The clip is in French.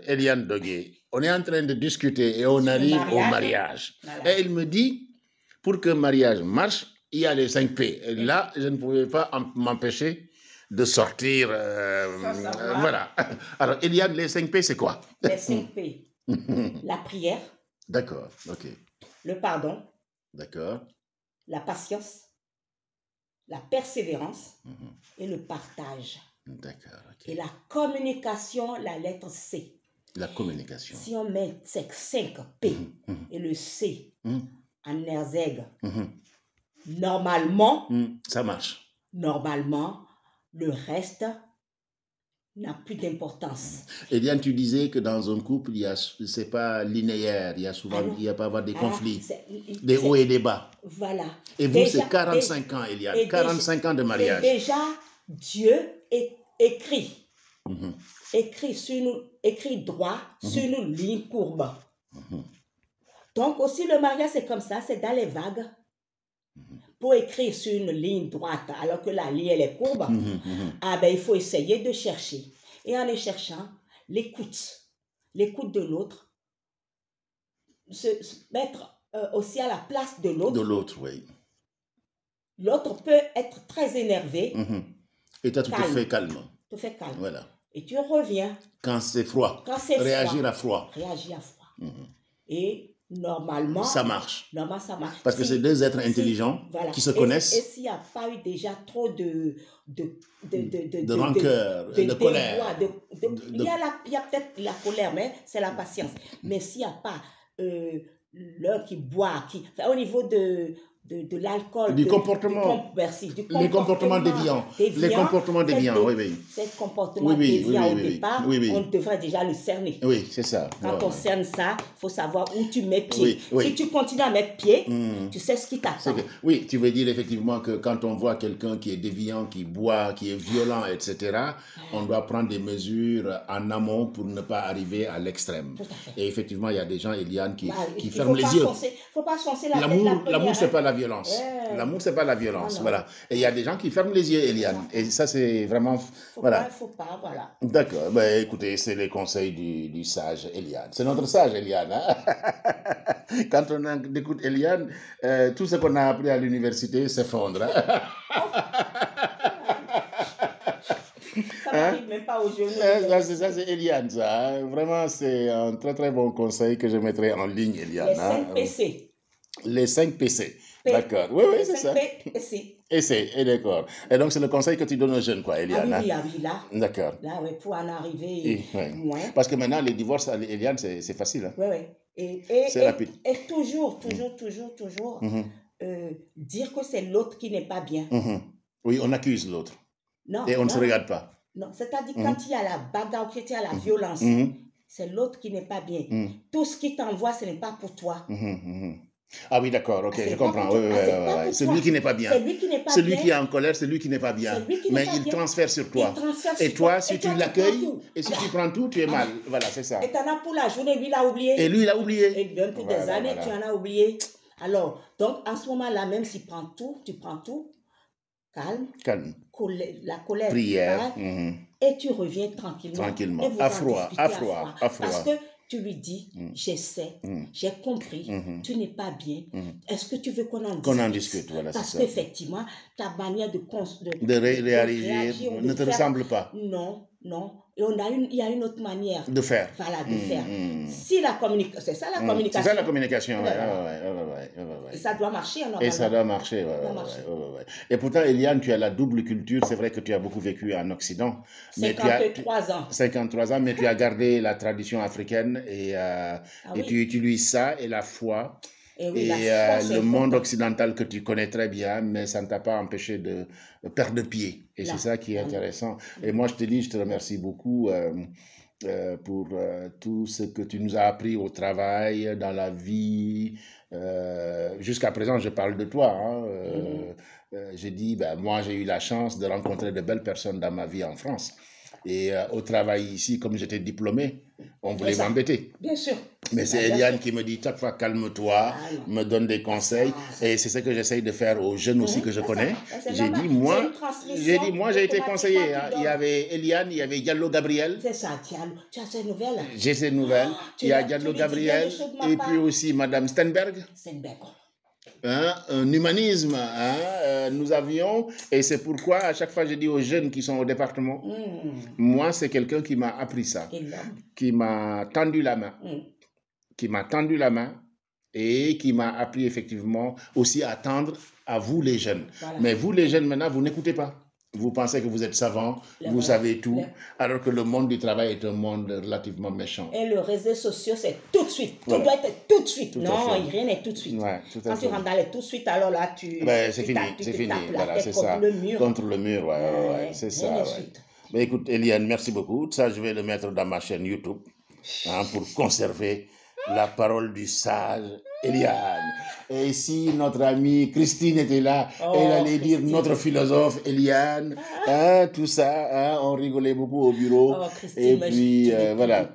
Eliane Dogué, on est en train de discuter et on arrive au mariage. Voilà. Et il me dit, pour que le mariage marche, il y a les 5 P. Et là, je ne pouvais pas m'empêcher de sortir. Voilà. Alors, Eliane, les 5 P, c'est quoi? Les 5 P. La prière. D'accord, ok. Le pardon. D'accord. La patience. La persévérance et le partage. D'accord. Okay. Et la communication, la lettre C. La communication. Si on met 5 P et le C en nerzègue, normalement, ça marche. Normalement, le reste n'a plus d'importance. Eliane, tu disais que dans un couple, c'est pas linéaire, il y a souvent, il y a pas avoir des conflits, des hauts et des bas. Voilà. Et vous, c'est 45 ans, Eliane, 45 ans de mariage. Et déjà, Dieu écrit, écrit droit sur une ligne courbe. Donc aussi, le mariage, c'est comme ça, c'est dans les vagues. Pour écrire sur une ligne droite, alors que la ligne, elle est courbe, ah ben, il faut essayer de chercher. Et en les cherchant, l'écoute de l'autre, se mettre aussi à la place de l'autre. De l'autre, oui. L'autre peut être très énervé. Et toi, tu te fais calme. Tu te fais calme. Voilà. Et tu reviens. Quand c'est froid. Quand c'est réagir à froid. Réagir à froid. Et normalement, ça marche. Normalement, ça marche. Parce que c'est deux êtres intelligents qui se connaissent. Et s'il n'y a pas eu déjà trop de rancœur, de colère. Il y a peut-être la colère, mais c'est la patience. Mais s'il n'y a pas l'un qui boit, au niveau de l'alcool, du comportement, les comportements déviants. Les comportements déviants, oui. Ces comportements déviants au départ, on devrait déjà le cerner. Oui, c'est ça. Quand on cerne ça, il faut savoir où tu mets pied. Si tu continues à mettre pied, tu sais ce qui t'attend. Oui, tu veux dire effectivement que quand on voit quelqu'un qui est déviant, qui boit, qui est violent, etc., on doit prendre des mesures en amont pour ne pas arriver à l'extrême. Et effectivement, il y a des gens, Eliane, qui ferment les yeux. Il ne faut pas foncer la tête. L'amour, c'est pas la violence. L'amour, c'est pas la violence. Voilà. Et il y a des gens qui ferment les yeux, Eliane. Et ça, c'est vraiment... Voilà. Faut pas, voilà. D'accord. Ben, écoutez, c'est les conseils du sage Eliane. C'est notre sage Eliane. Hein? Quand on écoute Eliane, tout ce qu'on a appris à l'université s'effondre. Hein? Ça n'arrive même pas aux jeunes. Ça, c'est Eliane, ça. Hein? Vraiment, c'est un très, très bon conseil que je mettrai en ligne, Eliane. Les 5 PC. Les 5 PC. D'accord. Oui, c'est ça. Et d'accord. Et donc, c'est le conseil que tu donnes aux jeunes, quoi, Eliane. Ah oui, là. D'accord. Là, oui, pour en arriver loin. Parce que maintenant, les divorces, Eliane, c'est facile. Hein? Oui. C'est rapide. Et toujours, dire que c'est l'autre qui n'est pas bien. Oui, on accuse l'autre. Non. Et on ne se regarde pas. Non, c'est-à-dire quand il y a la bagarre, quand il y a la violence, c'est l'autre qui n'est pas bien. Tout ce qui t'envoie, ce n'est pas pour toi. Ah oui, d'accord, ok, je comprends. C'est lui qui n'est pas bien. C'est lui qui est en colère, c'est lui qui n'est pas bien. Mais il transfère sur toi. Et toi, si tu l'accueilles, et si tu prends tout, tu es mal. Voilà, c'est ça. Et tu en as pour la journée, lui, il a oublié. Et lui, il a oublié. Et depuis des années, tu en as oublié. Alors, donc, en ce moment-là, même si tu prends tout, calme. La colère. Prière. Et tu reviens tranquillement. Et vous à froid. Parce que tu lui dis, j'essaie, j'ai compris, tu n'es pas bien. Est-ce que tu veux qu'on en discute? Voilà, parce qu'effectivement, ta manière de réagir ne te ressemble pas. Non. Et il y a une autre manière de faire. Voilà, de faire. Si la communication, c'est ça la communication. C'est ça la communication, Et ça doit marcher. Et ça doit marcher, Et pourtant, Eliane, tu as la double culture. C'est vrai que tu as beaucoup vécu en Occident. 53 ans. 53 ans, mais tu as gardé la tradition africaine et tu utilises ça et la foi. Et le monde occidental que tu connais très bien, mais ça ne t'a pas empêché de perdre pied. Et c'est ça qui est intéressant. Et moi, je te remercie beaucoup pour tout ce que tu nous as appris au travail, dans la vie. Jusqu'à présent, je parle de toi. J'ai dit, moi, j'ai eu la chance de rencontrer de belles personnes dans ma vie en France. Et au travail ici, comme j'étais diplômé, on voulait m'embêter. Bien sûr. Mais c'est Eliane qui me dit chaque fois calme-toi, me donne des conseils. Et c'est ce que j'essaye de faire aux jeunes aussi que je connais. J'ai dit, moi, j'ai été conseiller. Hein. Il y avait Eliane, il y avait Diallo Gabriel. C'est ça, Diallo. Tu as ces nouvelles? J'ai ces nouvelles. Il y a Diallo Gabriel. Et puis aussi Madame Stenberg. Un humanisme, nous avions, et c'est pourquoi à chaque fois je dis aux jeunes qui sont au département, moi c'est quelqu'un qui m'a appris ça, qui m'a tendu la main, et qui m'a appris effectivement aussi à tendre à vous les jeunes. Voilà. Mais vous les jeunes maintenant, vous n'écoutez pas. Vous pensez que vous êtes savants, vous savez tout, alors que le monde du travail est un monde relativement méchant. Et les réseaux sociaux, c'est tout de suite. Tout doit être tout de suite. Non, rien n'est tout de suite. Ouais, quand tu rentres dans les tout de suite, alors là, c'est fini. Voilà, c'est ça. Contre le mur, c'est ça. Ouais. Mais écoute, Eliane, merci beaucoup. Ça, je vais le mettre dans ma chaîne YouTube pour conserver la parole du sage Eliane. Et si notre amie Christine était là, elle allait dire notre philosophe Eliane, tout ça, on rigolait beaucoup au bureau. Christine, et puis, voilà.